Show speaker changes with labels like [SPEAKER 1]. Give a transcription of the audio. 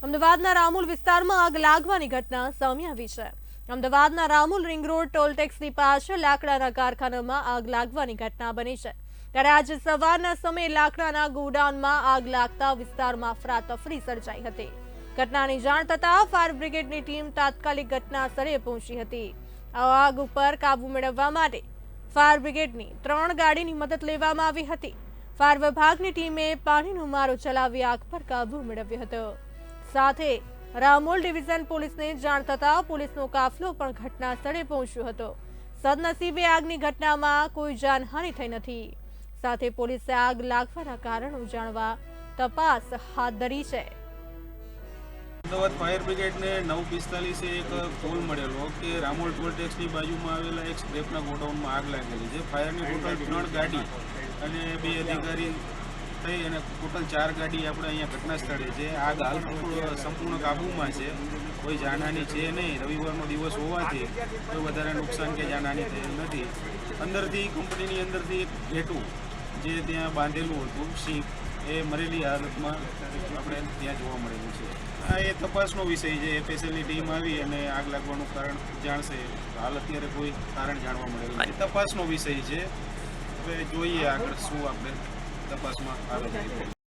[SPEAKER 1] અમદાવાદના રામુલ વિસ્તારમાં આગ લાગવાની ઘટના સામે આવી છે। અમદાવાદના રામુલ રિંગ રોડ ટોલ ટેક્સની પાછળ લાકડાના કારખાનામાં આગ લાગવાની ઘટના બની છે। ત્યારે આજે સવારના સમયે લાકડાના ગોડાઉનમાં આગ લાગતા વિસ્તારમાં અફરાતફરી સર્જાઈ હતી। ઘટનાની જાણ થતાં ફાયર બ્રિગેડની ટીમ તાત્કાલિક ઘટના સ્થળે પહોંચી હતી। આ આગ ઉપર કાબુ મેળવવા માટે ફાયર બ્રિગેડની 3 ગાડીની મદદ લેવામાં આવી હતી। ફાયર વિભાગની ટીમે પાણીનો મારો ચલાવી આગ પર કાબુ મેળવ્યો હતો। સાથે રામોલ ડિવિઝન પોલીસને જાણ થતાં પોલીસનો કાફલો પણ ઘટના સ્થળે પહોંચ્યો હતો। સદનસીબે આગની ઘટનામાં કોઈ જાનહાનિ થઈ નથી। સાથે પોલીસે આગ લાગવાના કારણો જાણવા તપાસ હાથ ધરી છે।
[SPEAKER 2] અમદાવાદ ફાયર બ્રિગેડને 9:45 એક કોલ મળેલો કે રામોલ ટોલ ટેક્સની બાજુમાં આવેલા એક સ્ક્રેપના ગોડાઉનમાં આગ લાગેલી છે। ફાયરની ટોટલ 3 ગાડી અને 2 અધિકારી થઈ અને ટોટલ 4 ગાડી આપણે અહીંયા ઘટના સ્થળે છે। આગ હાલ સંપૂર્ણ કાબૂમાં છે, કોઈ જાનહાનિ છે નહીં। રવિવારનો દિવસ હોવાથી કોઈ વધારે નુકસાન કે જાનહાનિ થયેલ નથી। અંદરથી કંપનીની અંદરથી એક ઘેટું જે ત્યાં બાંધેલું હતું શીપ એ મરેલી હાલતમાં આપણે ત્યાં જોવા મળેલું છે। આ એ તપાસનો વિષય છે। એફએસએલની ટીમ આવી અને આગ લાગવાનું કારણ જાણશે। હાલ અત્યારે કોઈ કારણ જાણવા મળેલું નથી। તપાસનો વિષય છે, હવે જોઈએ આગળ શું આપણે તપાસમાં આવે।